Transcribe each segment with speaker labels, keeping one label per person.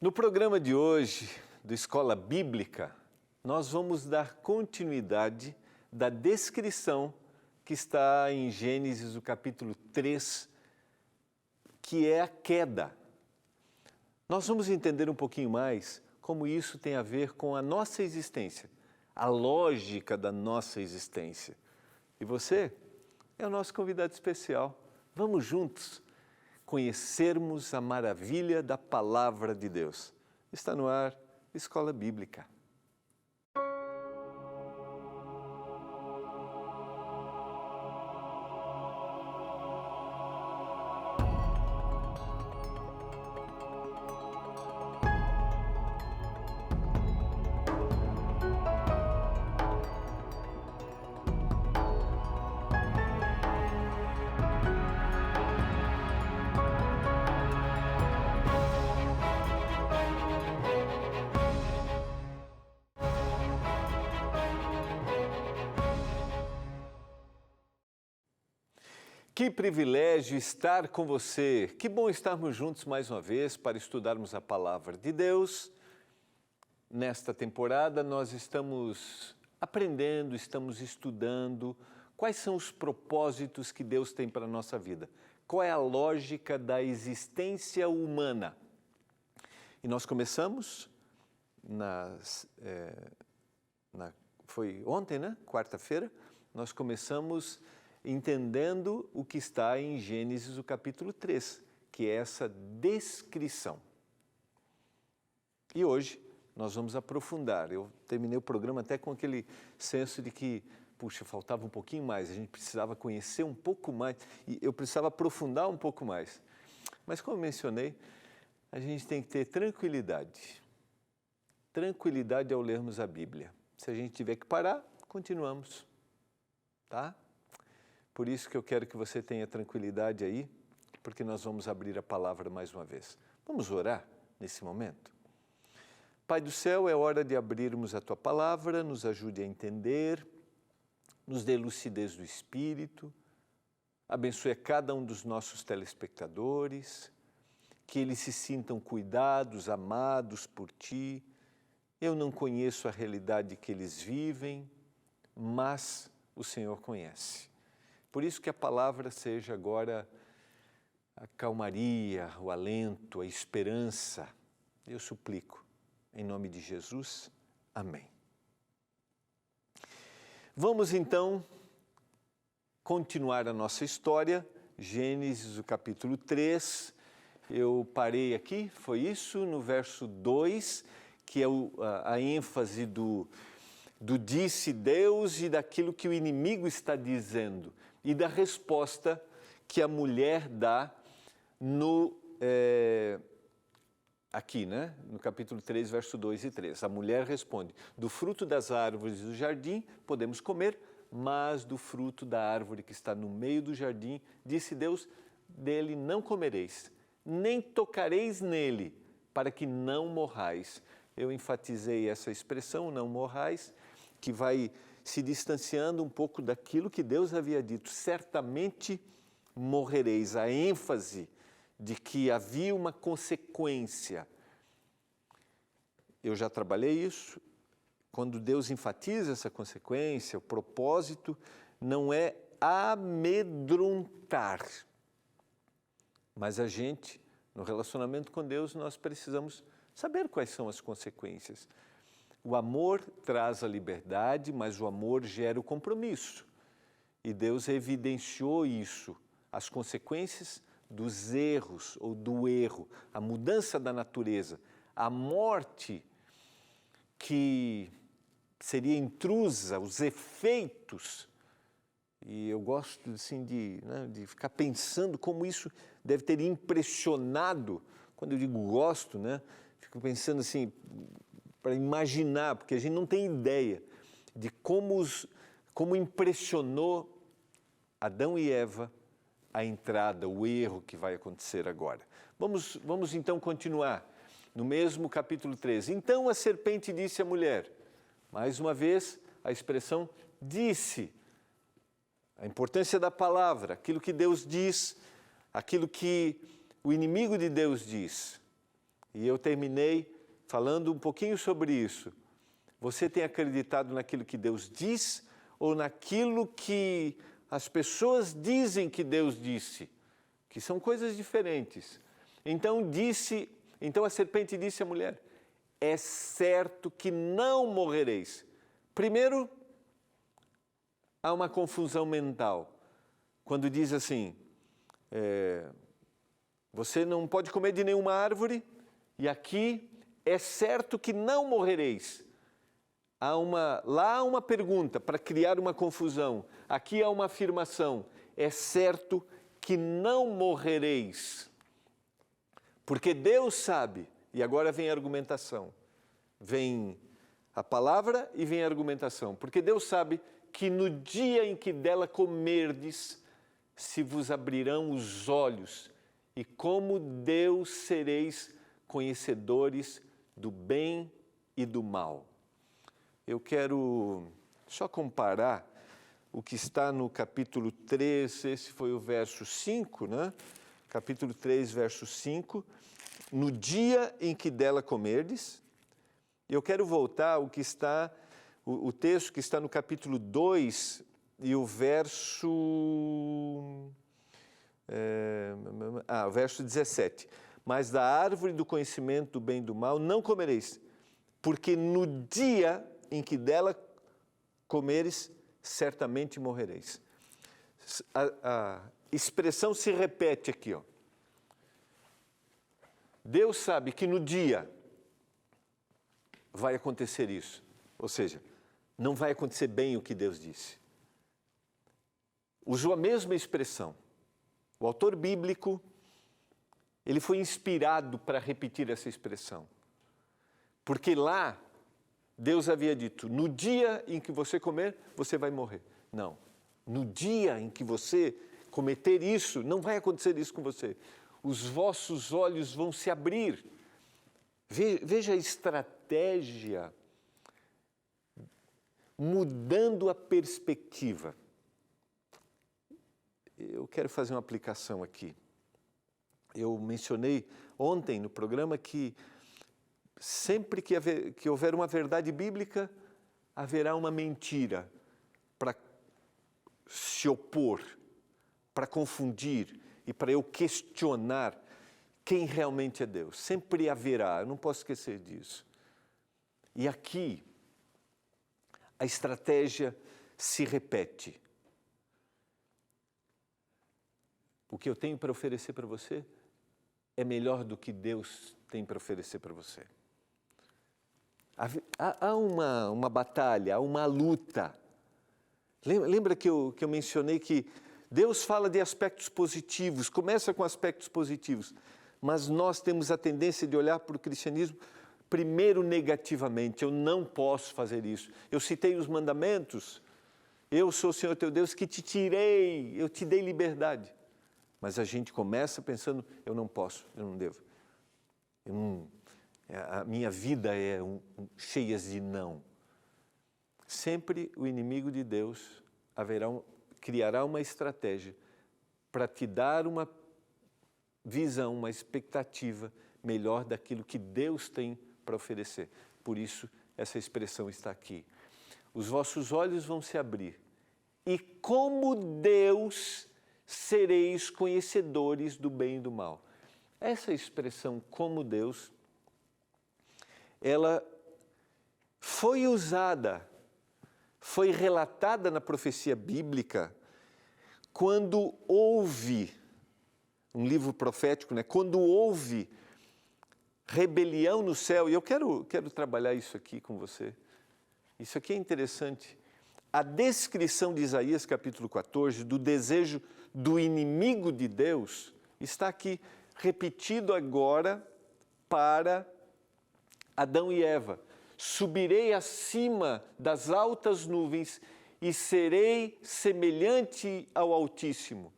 Speaker 1: No programa de hoje, do Escola Bíblica, nós vamos dar continuidade da descrição que está em Gênesis, o capítulo 3, que é a queda. Nós vamos entender um pouquinho mais como isso tem a ver com a nossa existência, a lógica da nossa existência. E você é o nosso convidado especial. Vamos juntos conhecermos a maravilha da Palavra de Deus. Está no ar, Escola Bíblica. Que privilégio estar com você. Que bom estarmos juntos mais uma vez para estudarmos a Palavra de Deus. Nesta temporada nós estamos aprendendo, estamos estudando quais são os propósitos que Deus tem para a nossa vida. Qual é a lógica da existência humana? E nós começamos, foi ontem, né? Quarta-feira, nós começamos entendendo o que está em Gênesis, o capítulo 3, que é essa descrição. E hoje nós vamos aprofundar. Eu terminei o programa até com aquele senso de que, puxa, faltava um pouquinho mais, a gente precisava conhecer um pouco mais, e eu precisava aprofundar um pouco mais. Mas como eu mencionei, a gente tem que ter tranquilidade. Tranquilidade ao lermos a Bíblia. Se a gente tiver que parar, continuamos, tá? Por isso que eu quero que você tenha tranquilidade aí, porque nós vamos abrir a palavra mais uma vez. Vamos orar nesse momento? Pai do céu, é hora de abrirmos a Tua palavra, nos ajude a entender, nos dê lucidez do Espírito, abençoe cada um dos nossos telespectadores, que eles se sintam cuidados, amados por Ti. Eu não conheço a realidade que eles vivem, mas o Senhor conhece. Por isso que a palavra seja agora a calmaria, o alento, a esperança. Eu suplico, em nome de Jesus. Amém. Vamos então continuar a nossa história, Gênesis, o capítulo 3. Eu parei aqui, foi isso, no verso 2, que é a ênfase do disse Deus e daquilo que o inimigo está dizendo. E da resposta que a mulher dá aqui, né? No capítulo 3, verso 2 e 3. A mulher responde: do fruto das árvores do jardim podemos comer, mas do fruto da árvore que está no meio do jardim, disse Deus, dele não comereis, nem tocareis nele, para que não morrais. Eu enfatizei essa expressão, não morrais, que vai se distanciando um pouco daquilo que Deus havia dito. Certamente morrereis. A ênfase de que havia uma consequência. Eu já trabalhei isso. Quando Deus enfatiza essa consequência, o propósito não é amedrontar. Mas a gente, no relacionamento com Deus, nós precisamos saber quais são as consequências. O amor traz a liberdade, mas o amor gera o compromisso. E Deus evidenciou isso, as consequências dos erros ou do erro, a mudança da natureza, a morte que seria intrusa, os efeitos. E eu gosto assim, de ficar pensando como isso deve ter impressionado. Quando eu digo gosto, fico pensando assim, para imaginar, porque a gente não tem ideia de como impressionou Adão e Eva a entrada, o erro que vai acontecer agora. Vamos então continuar no mesmo capítulo 13. Então a serpente disse à mulher, mais uma vez a expressão disse, a importância da palavra, aquilo que Deus diz, aquilo que o inimigo de Deus diz. E eu terminei falando um pouquinho sobre isso. Você tem acreditado naquilo que Deus diz ou naquilo que as pessoas dizem que Deus disse? Que são coisas diferentes. Então a serpente disse à mulher: é certo que não morrereis. Primeiro, há uma confusão mental. Quando diz assim, você não pode comer de nenhuma árvore, e aqui é certo que não morrereis. Lá há uma pergunta para criar uma confusão. Aqui há uma afirmação. É certo que não morrereis. Porque Deus sabe, e agora vem a argumentação. Vem a palavra e vem a argumentação. Porque Deus sabe que no dia em que dela comerdes, se vos abrirão os olhos, e como Deus sereis conhecedores do bem e do mal. Eu quero só comparar o que está no capítulo 3, esse foi o verso 5, né? Capítulo 3, verso 5. No dia em que dela comerdes, eu quero voltar ao que está, o texto que está no capítulo 2 e o verso, verso 17. Mas da árvore do conhecimento do bem e do mal não comereis, porque no dia em que dela comeres, certamente morrereis. A expressão se repete aqui, ó. Deus sabe que no dia vai acontecer isso. Ou seja, não vai acontecer bem o que Deus disse. Usou a mesma expressão. O autor bíblico, ele foi inspirado para repetir essa expressão. Porque lá, Deus havia dito, no dia em que você comer, você vai morrer. Não, no dia em que você cometer isso, não vai acontecer isso com você. Os vossos olhos vão se abrir. Veja a estratégia mudando a perspectiva. Eu quero fazer uma aplicação aqui. Eu mencionei ontem no programa que sempre que houver uma verdade bíblica, haverá uma mentira para se opor, para confundir e para eu questionar quem realmente é Deus. Sempre haverá, eu não posso esquecer disso. E aqui, a estratégia se repete. O que eu tenho para oferecer para você é melhor do que Deus tem para oferecer para você. Há uma batalha, há uma luta. Lembra que eu mencionei que Deus fala de aspectos positivos, começa com aspectos positivos, mas nós temos a tendência de olhar para o cristianismo primeiro negativamente. Eu não posso fazer isso. Eu citei os mandamentos. Eu sou o Senhor teu Deus que te tirei, eu te dei liberdade. Mas a gente começa pensando, eu não posso, eu não devo. A minha vida é cheia de não. Sempre o inimigo de Deus criará uma estratégia para te dar uma visão, uma expectativa melhor daquilo que Deus tem para oferecer. Por isso, essa expressão está aqui. Os vossos olhos vão se abrir e como Deus sereis conhecedores do bem e do mal. Essa expressão, como Deus, ela foi usada, foi relatada na profecia bíblica quando houve, um livro profético, né? Quando houve rebelião no céu, e eu quero trabalhar isso aqui com você. Isso aqui é interessante. A descrição de Isaías capítulo 14, do desejo do inimigo de Deus, está aqui repetido agora para Adão e Eva. Subirei acima das altas nuvens e serei semelhante ao Altíssimo.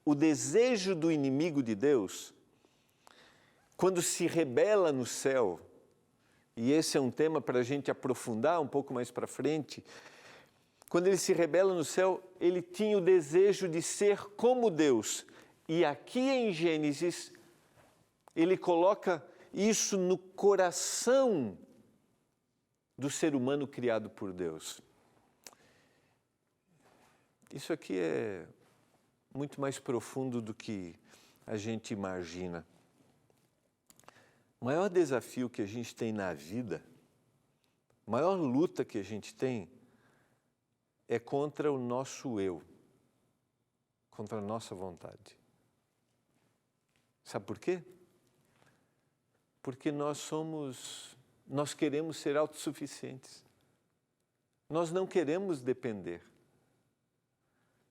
Speaker 1: O desejo do inimigo de Deus, quando se rebela no céu, e esse é um tema para a gente aprofundar um pouco mais para frente, quando ele se rebela no céu, ele tinha o desejo de ser como Deus. E aqui em Gênesis, ele coloca, isso no coração do ser humano criado por Deus. Isso aqui é muito mais profundo do que a gente imagina. O maior desafio que a gente tem na vida, a maior luta que a gente tem, é contra o nosso eu, contra a nossa vontade. Sabe por quê? Porque nós queremos ser autossuficientes. Nós não queremos depender.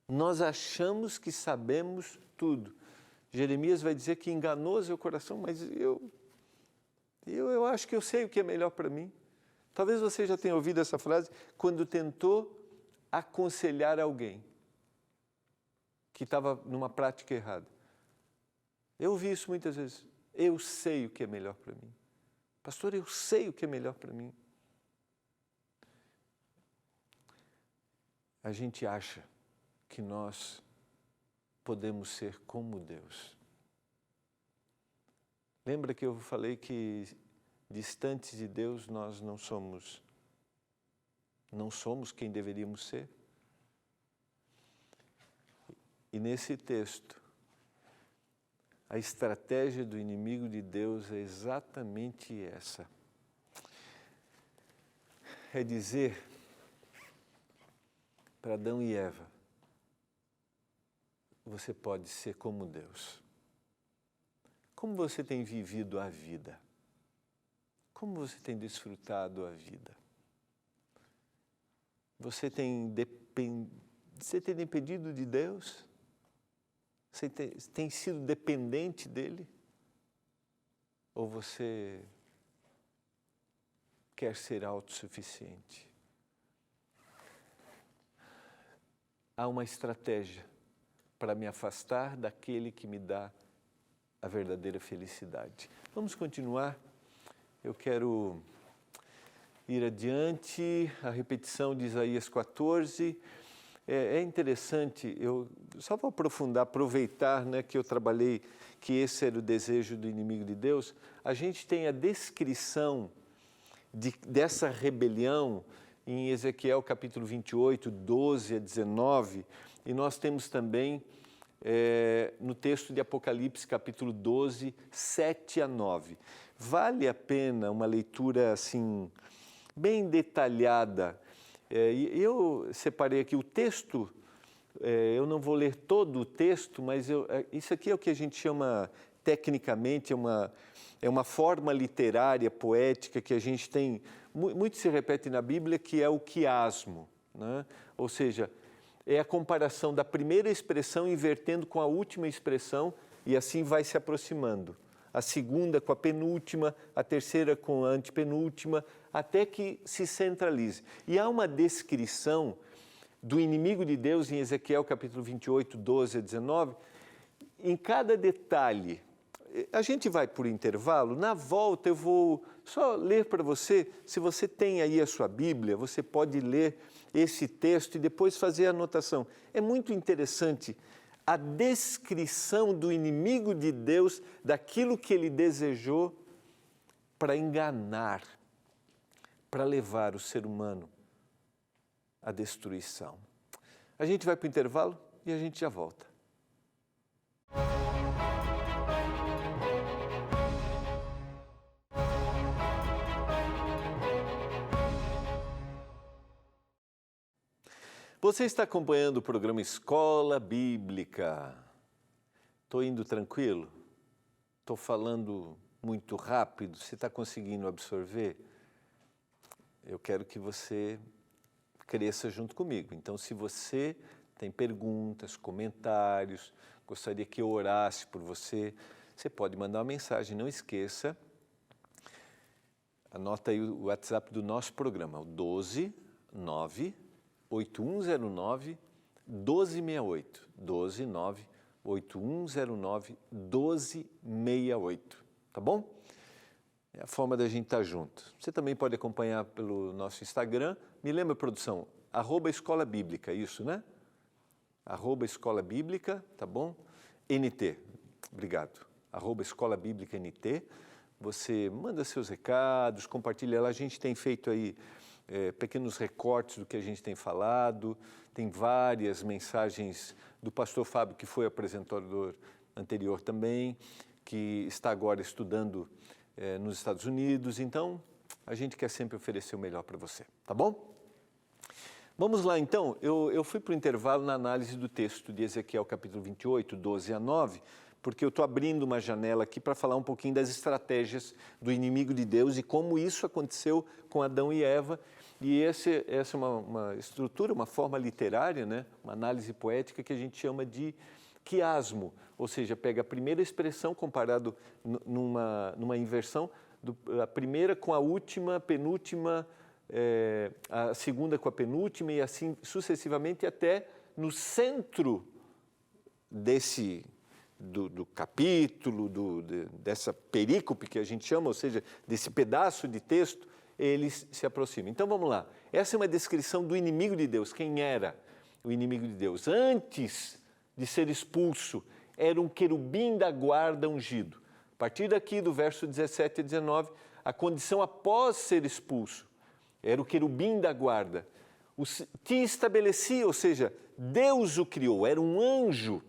Speaker 1: Nós achamos que sabemos tudo. Jeremias vai dizer que enganoso é o coração, mas eu acho que eu sei o que é melhor para mim. Talvez você já tenha ouvido essa frase quando tentou aconselhar alguém que estava numa prática errada. Eu ouvi isso muitas vezes. Eu sei o que é melhor para mim. Pastor, eu sei o que é melhor para mim. A gente acha que nós podemos ser como Deus. Lembra que eu falei que distantes de Deus nós não somos quem deveríamos ser? E nesse texto, a estratégia do inimigo de Deus é exatamente essa. É dizer para Adão e Eva, você pode ser como Deus. Como você tem vivido a vida? Como você tem desfrutado a vida? Você tem dependido de Deus? Você tem sido dependente dele? Ou você quer ser autossuficiente? Há uma estratégia para me afastar daquele que me dá a verdadeira felicidade. Vamos continuar. Eu quero ir adiante. A repetição de Isaías 14. É interessante, eu só vou aprofundar, aproveitar, né, que eu trabalhei, que esse era o desejo do inimigo de Deus. A gente tem a descrição dessa rebelião em Ezequiel capítulo 28, 12 a 19, e nós temos também no texto de Apocalipse capítulo 12, 7 a 9. Vale a pena uma leitura assim, bem detalhada. Eu separei aqui o texto, eu não vou ler todo o texto, mas isso aqui é o que a gente chama tecnicamente, é uma forma literária, poética, que a gente tem, muito se repete na Bíblia, que é o quiasmo, né? Ou seja, é a comparação da primeira expressão invertendo com a última expressão e assim vai se aproximando. A segunda com a penúltima, a terceira com a antepenúltima, até que se centralize. E há uma descrição do inimigo de Deus em Ezequiel capítulo 28, 12 a 19, em cada detalhe. A gente vai por intervalo, na volta eu vou só ler para você, se você tem aí a sua Bíblia, você pode ler esse texto e depois fazer a anotação. É muito interessante a descrição do inimigo de Deus, daquilo que ele desejou para enganar, para levar o ser humano à destruição. A gente vai para o intervalo e a gente já volta. Você está acompanhando o programa Escola Bíblica. Estou indo tranquilo? Estou falando muito rápido? Você está conseguindo absorver? Eu quero que você cresça junto comigo. Então, se você tem perguntas, comentários, gostaria que eu orasse por você, você pode mandar uma mensagem. Não esqueça, anota aí o WhatsApp do nosso programa, o 12 9 8109 1268. 12 9 8109 1268. Tá bom? É a forma da gente estar junto. Você também pode acompanhar pelo nosso Instagram. Me lembra, produção, @Escola Bíblica, isso, né? @Escola Bíblica, tá bom? NT, obrigado. @Escola Bíblica NT. você manda seus recados, compartilha lá. A gente tem feito aí pequenos recortes do que a gente tem falado, tem várias mensagens do pastor Fábio, que foi apresentador anterior também, que está agora estudando nos Estados Unidos. Então, a gente quer sempre oferecer o melhor para você, tá bom? Vamos lá, então. Eu fui para o intervalo na análise do texto de Ezequiel, capítulo 28, 12 a 9, porque eu estou abrindo uma janela aqui para falar um pouquinho das estratégias do inimigo de Deus e como isso aconteceu com Adão e Eva. E essa é uma estrutura, uma forma literária, né? Uma análise poética que a gente chama de quiasmo, ou seja, pega a primeira expressão comparado numa inversão, a primeira com a última, penúltima, a segunda com a penúltima e assim sucessivamente até no centro do capítulo, dessa perícope que a gente chama, ou seja, desse pedaço de texto, eles se aproximam. Então vamos lá, essa é uma descrição do inimigo de Deus. Quem era o inimigo de Deus? Antes de ser expulso, era um querubim da guarda ungido. A partir daqui do verso 17 e 19, a condição após ser expulso, era o querubim da guarda, que estabelecia, ou seja, Deus o criou, era um anjo.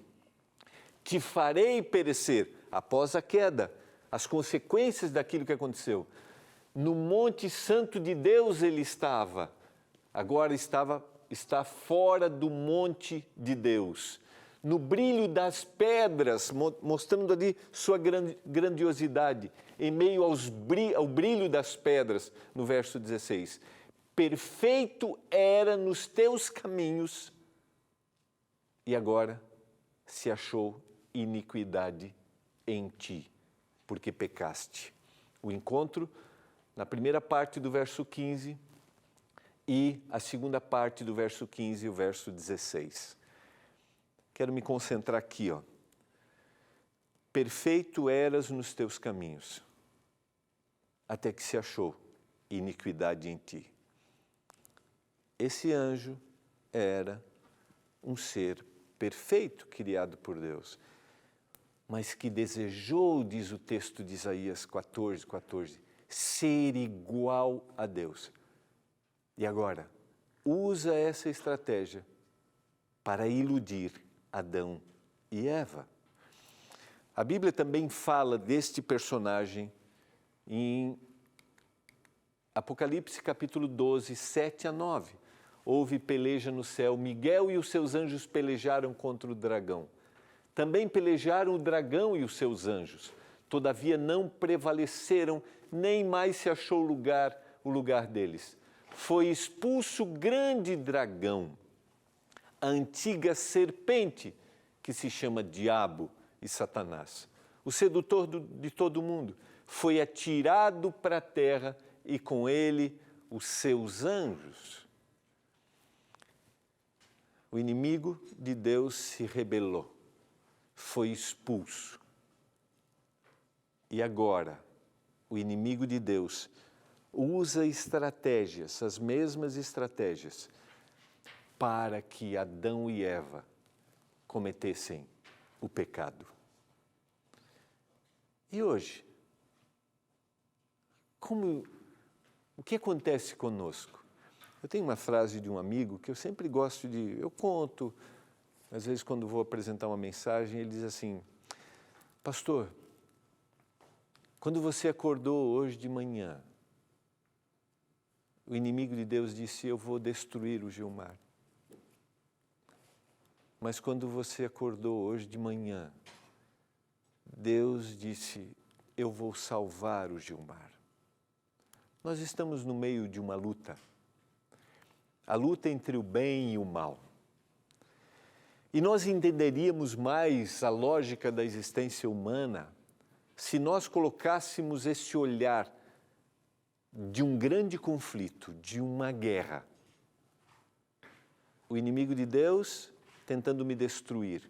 Speaker 1: Te farei perecer, após a queda, as consequências daquilo que aconteceu. No Monte Santo de Deus ele estava, agora está fora do Monte de Deus. No brilho das pedras, mostrando ali sua grandiosidade, em meio ao brilho das pedras, no verso 16. Perfeito era nos teus caminhos, e agora se achou iniquidade em ti, porque pecaste. O encontro na primeira parte do verso 15 e a segunda parte do verso 15 e o verso 16. Quero me concentrar aqui, ó. Perfeito eras nos teus caminhos, até que se achou iniquidade em ti. Esse anjo era um ser perfeito criado por Deus, mas que desejou, diz o texto de Isaías 14, ser igual a Deus. E agora, usa essa estratégia para iludir Adão e Eva. A Bíblia também fala deste personagem em Apocalipse capítulo 12, 7 a 9. Houve peleja no céu, Miguel e os seus anjos pelejaram contra o dragão. Também pelejaram o dragão e os seus anjos. Todavia não prevaleceram, nem mais se achou o lugar deles. Foi expulso o grande dragão, a antiga serpente, que se chama Diabo e Satanás. O sedutor de todo mundo foi atirado para a terra e com ele os seus anjos. O inimigo de Deus se rebelou, foi expulso. E agora, o inimigo de Deus usa estratégias, as mesmas estratégias, para que Adão e Eva cometessem o pecado. E hoje, o que acontece conosco? Eu tenho uma frase de um amigo que eu sempre gosto eu conto, às vezes quando vou apresentar uma mensagem, ele diz assim: pastor, quando você acordou hoje de manhã, o inimigo de Deus disse: eu vou destruir o Gilmar. Mas quando você acordou hoje de manhã, Deus disse: eu vou salvar o Gilmar. Nós estamos no meio de uma luta. A luta entre o bem e o mal. E nós entenderíamos mais a lógica da existência humana se nós colocássemos esse olhar de um grande conflito, de uma guerra. O inimigo de Deus tentando me destruir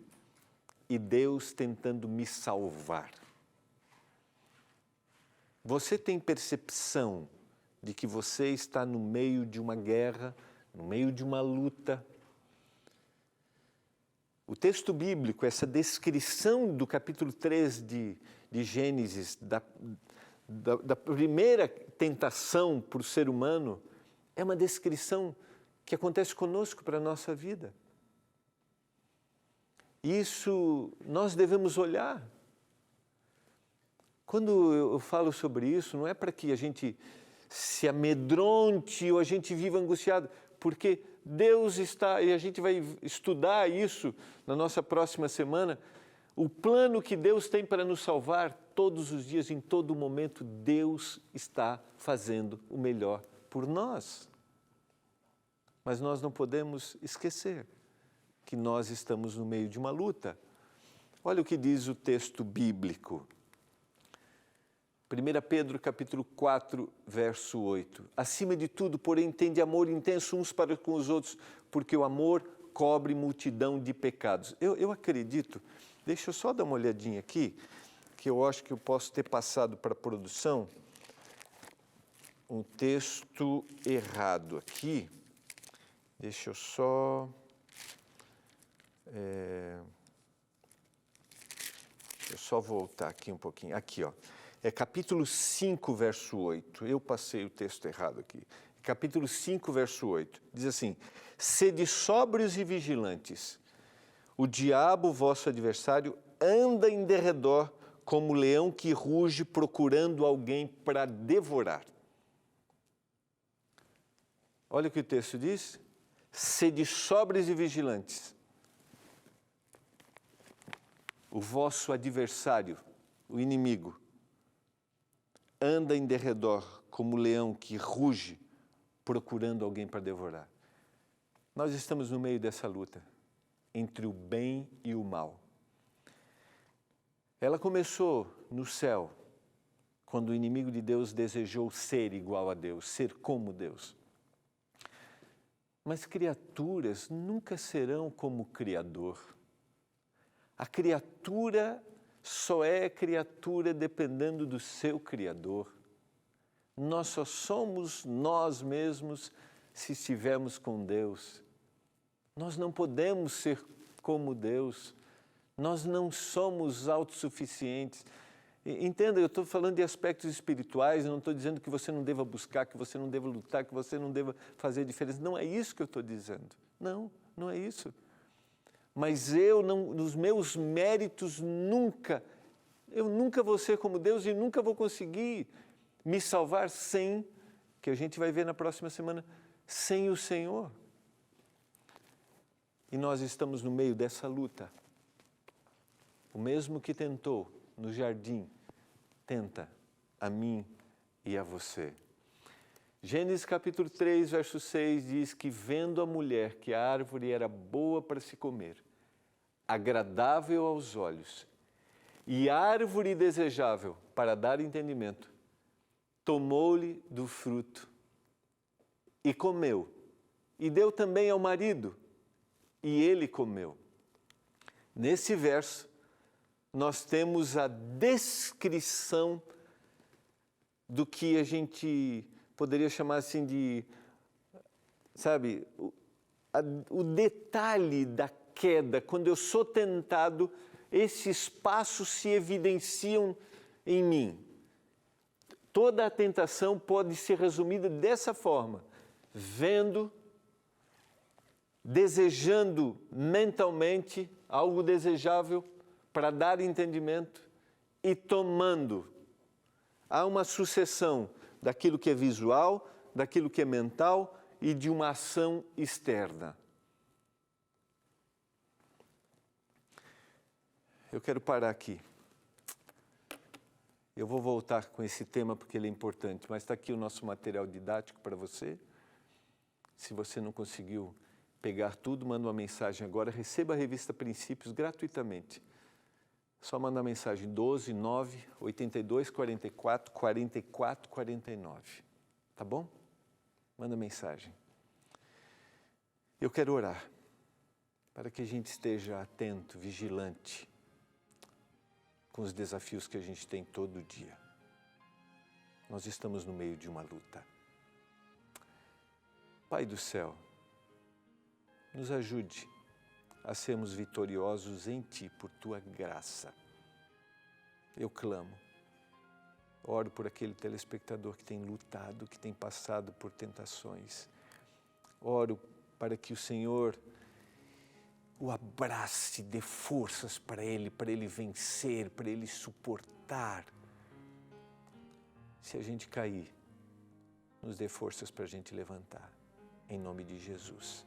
Speaker 1: e Deus tentando me salvar. Você tem percepção de que você está no meio de uma guerra, no meio de uma luta? O texto bíblico, essa descrição do capítulo 3 de Gênesis, da primeira tentação para o ser humano é uma descrição que acontece conosco para a nossa vida. Isso nós devemos olhar. Quando eu falo sobre isso, não é para que a gente se amedronte ou a gente viva angustiado, porque Deus está, e a gente vai estudar isso na nossa próxima semana, o plano que Deus tem para nos salvar todos os dias, em todo momento, Deus está fazendo o melhor por nós. Mas nós não podemos esquecer que nós estamos no meio de uma luta. Olha o que diz o texto bíblico. 1 Pedro capítulo 4, verso 8. Acima de tudo, porém, tende amor intenso uns para com os outros, porque o amor cobre multidão de pecados. Eu acredito, deixa eu só dar uma olhadinha aqui, que eu acho que eu posso ter passado para a produção um texto errado aqui. Deixa eu só... Deixa eu só voltar aqui um pouquinho. Aqui, ó. É capítulo 5, verso 8. Eu passei o texto errado aqui. Capítulo 5, verso 8. Diz assim: sede sóbrios e vigilantes. O diabo, vosso adversário, anda em derredor como leão que ruge procurando alguém para devorar. Olha o que o texto diz. Sede sóbrios e vigilantes. O vosso adversário, o inimigo, anda em derredor como leão que ruge procurando alguém para devorar. Nós estamos no meio dessa luta entre o bem e o mal. Ela começou no céu, quando o inimigo de Deus desejou ser igual a Deus, ser como Deus. Mas criaturas nunca serão como o Criador. A criatura só é criatura dependendo do seu Criador. Nós só somos nós mesmos se estivermos com Deus. Nós não podemos ser como Deus. Nós não somos autossuficientes. Entenda, eu estou falando de aspectos espirituais, eu não estou dizendo que você não deva buscar, que você não deva lutar, que você não deva fazer diferença. Não é isso que eu estou dizendo. Não, não é isso. Mas eu, não, nos meus méritos, eu nunca vou ser como Deus e nunca vou conseguir me salvar sem, que a gente vai ver na próxima semana, sem o Senhor. E nós estamos no meio dessa luta. O mesmo que tentou no jardim, tenta a mim e a você. Gênesis capítulo 3, verso 6 diz que vendo a mulher que a árvore era boa para se comer, agradável aos olhos e árvore desejável para dar entendimento, tomou-lhe do fruto e comeu, e deu também ao marido, e ele comeu. Nesse verso, nós temos a descrição do que a gente poderia chamar assim de, sabe, o detalhe da queda. Quando eu sou tentado, esses passos se evidenciam em mim. Toda a tentação pode ser resumida dessa forma: vendo, desejando mentalmente algo desejável para dar entendimento e tomando. Há uma sucessão daquilo que é visual, daquilo que é mental e de uma ação externa. Eu quero parar aqui. Eu vou voltar com esse tema porque ele é importante, mas está aqui o nosso material didático para você. Se você não conseguiu pegar tudo, manda uma mensagem agora. Receba a revista Princípios gratuitamente. Só manda a mensagem 12 9 82 44 44 49. Tá bom? Manda mensagem. Eu quero orar para que a gente esteja atento, vigilante com os desafios que a gente tem todo dia. Nós estamos no meio de uma luta. Pai do céu, nos ajude a sermos vitoriosos em Ti, por Tua graça. Eu clamo. Oro por aquele telespectador que tem lutado, que tem passado por tentações. Oro para que o Senhor o abrace, dê forças para ele vencer, para ele suportar. Se a gente cair, nos dê forças para a gente levantar, em nome de Jesus.